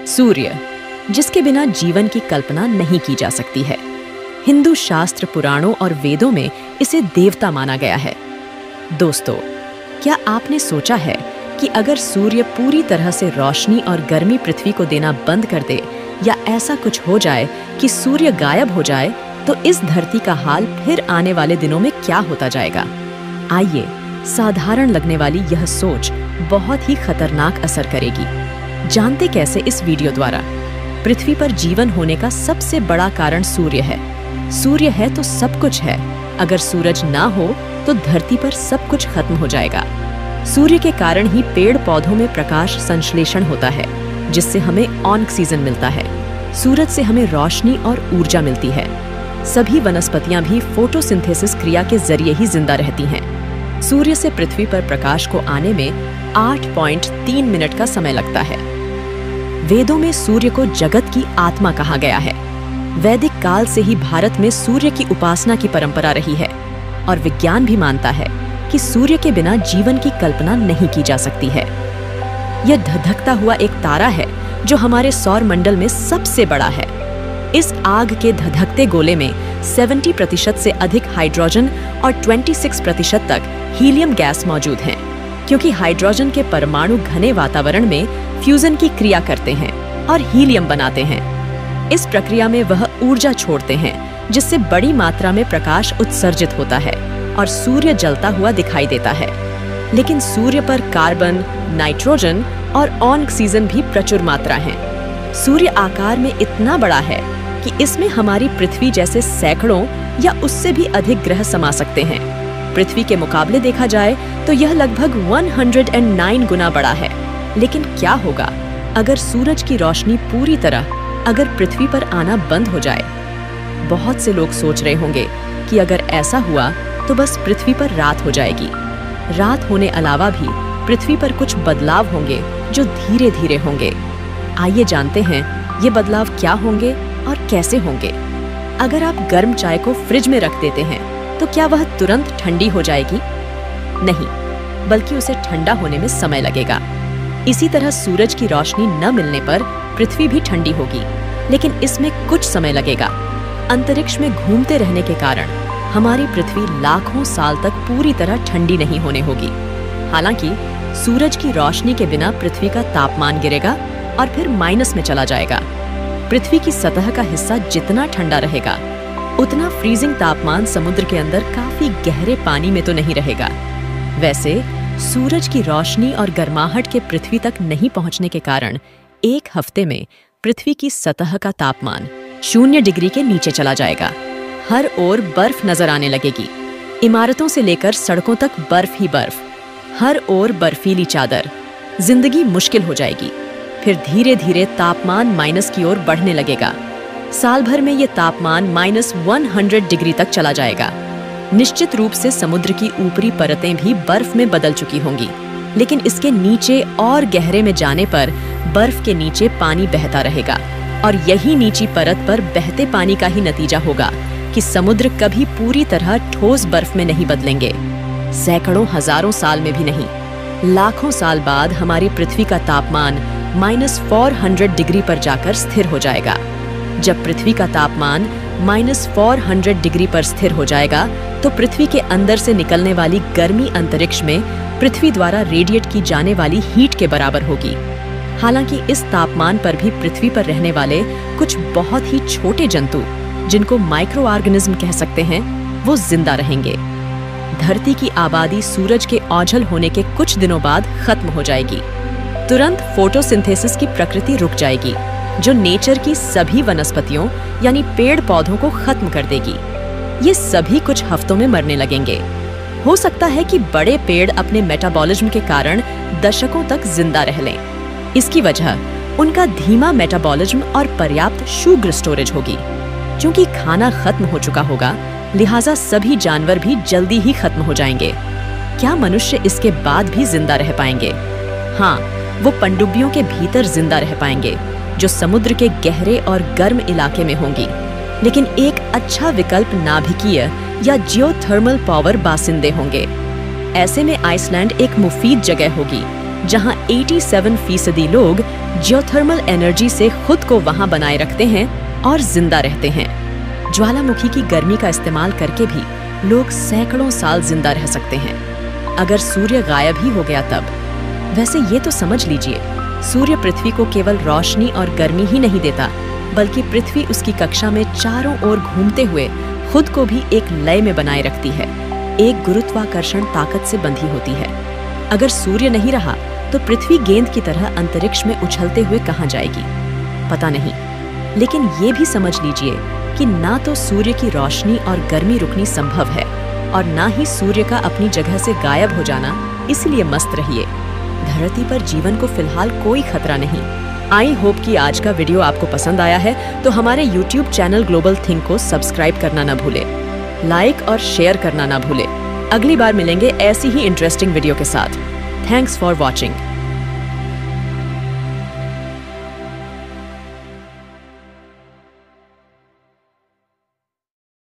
सूर्य, जिसके बिना जीवन की कल्पना नहीं की जा सकती है। हिंदू शास्त्र, पुराणों और वेदों में इसे देवता माना गया है। दोस्तों, क्या आपने सोचा है कि अगर सूर्य पूरी तरह से रोशनी और गर्मी पृथ्वी को देना बंद कर दे, या ऐसा कुछ हो जाए कि सूर्य गायब हो जाए, तो इस धरती का हाल फिर आने वाले दिनों में क्या होता जाएगा? आइए, साधारण लगने वाली यह सोच बहुत ही खतरनाक असर करेगी। जानते कैसे इस वीडियो द्वारा। पृथ्वी पर जीवन होने का सबसे बड़ा कारण सूर्य है। सूर्य है तो सब कुछ है। अगर सूरज ना हो तो धरती पर सब कुछ खत्म हो जाएगा। सूर्य के कारण ही पेड़ पौधों में प्रकाश संश्लेषण होता है, जिससे हमें ऑक्सीजन मिलता है। सूरज से हमें रोशनी और ऊर्जा मिलती है। सभी वनस्पतियां भी फोटोसिंथेसिस क्रिया के जरिए ही जिंदा रहती हैं। सूर्य से पृथ्वी पर प्रकाश को आने में 8.3 मिनट का समय लगता है। वेदों में सूर्य को जगत की आत्मा कहा गया है। वैदिक काल से ही भारत में सूर्य की उपासना की परंपरा रही है, और विज्ञान भी मानता है कि सूर्य के बिना जीवन की कल्पना नहीं की जा सकती है। यह धधकता हुआ एक तारा है जो हमारे सौर मंडल में सबसे बड़ा है। इस आग के धधकते गोले में 70% से अधिक हाइड्रोजन और 26% तक हीलियम गैस मौजूद हैं, क्योंकि हाइड्रोजन के परमाणु घने वातावरण में फ्यूजन की क्रिया करते हैं और हीलियम बनाते हैं। इस प्रक्रिया में वह ऊर्जा छोड़ते हैं, जिससे बड़ी मात्रा में प्रकाश उत्सर्जित होता है और सूर्य जलता हुआ दिखाई देता है। लेकिन सूर्य पर कार्बन, नाइट्रोजन और ऑक्सीजन भी प्रचुर मात्रा है। सूर्य आकार में इतना बड़ा है कि इसमें हमारी पृथ्वी जैसे सैकड़ों या उससे भी अधिक ग्रह समा सकते हैं। पृथ्वी के मुकाबले देखा जाए तो यह लगभग 109 गुना बड़ा है। लेकिन क्या होगा अगर सूरज की रोशनी पूरी तरह अगर पृथ्वी पर आना बंद हो जाए? बहुत से लोग सोच रहे होंगे कि अगर ऐसा हुआ तो बस पृथ्वी पर रात हो जाएगी। रात होने अलावा भी पृथ्वी पर कुछ बदलाव होंगे जो धीरे धीरे होंगे। आइए जानते हैं ये बदलाव क्या होंगे और कैसे होंगे। अगर आप गर्म चाय को फ्रिज में रख देते हैं तो क्या वह तुरंत ठंडी हो जाएगी? नहीं, बल्कि उसे ठंडा होने में समय लगेगा। इसी तरह सूरज की रोशनी न मिलने पर पृथ्वी भी ठंडी होगी, लेकिन इसमें कुछ समय लगेगा। अंतरिक्ष में घूमते रहने के कारण हमारी पृथ्वी लाखों साल तक पूरी तरह ठंडी नहीं होने होगी। हालांकि सूरज की रोशनी के बिना पृथ्वी का तापमान गिरेगा और फिर माइनस में चला जाएगा। पृथ्वी की सतह का हिस्सा जितना ठंडा रहेगा, उतना फ्रीजिंग तापमान समुद्र के अंदर काफी गहरे पानी में तो नहीं रहेगा। वैसे सूरज की रोशनी और गर्माहट के पृथ्वी तक नहीं पहुंचने के कारण एक हफ्ते में पृथ्वी की सतह का तापमान 0 डिग्री के नीचे चला जाएगा। हर ओर बर्फ नजर आने लगेगी। इमारतों से लेकर सड़कों तक बर्फ ही बर्फ। हर ओर बर्फीली चादर। जिंदगी मुश्किल हो जाएगी। फिर धीरे धीरे तापमान माइनस की ओर बढ़ने लगेगा। साल भर में ये तापमान -100 डिग्री तक चला जाएगा। निश्चित रूप से समुद्र की ऊपरी परतें भी बर्फ में बदल चुकी होंगी, लेकिन इसके नीचे और गहरे में जाने पर बर्फ के नीचे पानी बहता रहेगा, और यही नीची परत पर बहते पानी का ही नतीजा होगा कि समुद्र कभी पूरी तरह ठोस बर्फ में नहीं बदलेंगे। सैकड़ों हजारों साल में भी नहीं, लाखों साल बाद हमारी पृथ्वी का तापमान -400 डिग्री पर जाकर स्थिर हो जाएगा। जब पृथ्वी का तापमान -400 डिग्री पर स्थिर हो जाएगा तो पृथ्वी के अंदर से निकलने वाली गर्मी अंतरिक्ष में पृथ्वी द्वारा रेडिएट की जाने वाली हीट के बराबर होगी। हालांकि इस तापमान पर भी पृथ्वी पर रहने वाले कुछ बहुत ही छोटे जंतु, जिनको माइक्रो ऑर्गेनिज्म कह सकते हैं, वो जिंदा रहेंगे। धरती की आबादी सूरज के ओझल होने के कुछ दिनों बाद खत्म हो जाएगी। तुरंत फोटोसिंथेसिस की प्रकृति रुक जाएगी, जो नेचर की सभी वनस्पतियों यानी पेड़ पौधों को खत्म कर देगी। ये सभी कुछ हफ्तों में मरने लगेंगे। हो सकता है कि बड़े पेड़ अपने मेटाबॉलिज्म के कारण दशकों तक जिंदा रह लें। इसकी वजह उनका धीमा मेटाबॉलिज्म और पर्याप्त शुगर स्टोरेज होगी। क्योंकि खाना खत्म हो चुका होगा, लिहाजा सभी जानवर भी जल्दी ही खत्म हो जाएंगे। क्या मनुष्य इसके बाद भी जिंदा रह पाएंगे? हाँ, वो पनडुब्बियों के भीतर जिंदा रह पाएंगे, जो समुद्र के गहरे और गर्म इलाके में होंगी। लेकिन एक अच्छा विकल्प नाभिकीय या जियोथर्मल पावर बासिंदे होंगे। ऐसे में आइसलैंड एक मुफीद जगह होगी, जहां 87% लोग जियोथर्मल एनर्जी से खुद को वहां बनाए रखते हैं और जिंदा रहते हैं। ज्वालामुखी की गर्मी का इस्तेमाल करके भी लोग सैकड़ों साल जिंदा रह सकते हैं। अगर सूर्य गायब ही हो गया तब? वैसे ये तो समझ लीजिए, सूर्य पृथ्वी को केवल रोशनी और गर्मी ही नहीं देता, बल्कि पृथ्वी उसकी कक्षा में चारों ओर घूमते हुए खुद को भी एक लय में बनाए रखती है, एक गुरुत्वाकर्षण ताकत से बंधी होती है। अगर सूर्य नहीं रहा तो पृथ्वी गेंद की तरह अंतरिक्ष में उछलते हुए कहाँ जाएगी? पता नहीं। लेकिन ये भी समझ लीजिए कि ना तो सूर्य की रोशनी और गर्मी रुकनी संभव है और ना ही सूर्य का अपनी जगह से गायब हो जाना, इसलिए मस्त रहिए। धरती पर जीवन को फिलहाल कोई खतरा नहीं। आई होप कि आज का वीडियो आपको पसंद आया है, तो हमारे YouTube चैनल ग्लोबल थिंक को सब्सक्राइब करना ना भूले, लाइक और शेयर करना ना भूले। अगली बार मिलेंगे ऐसी ही इंटरेस्टिंग वीडियो के साथ। Thanks for watching.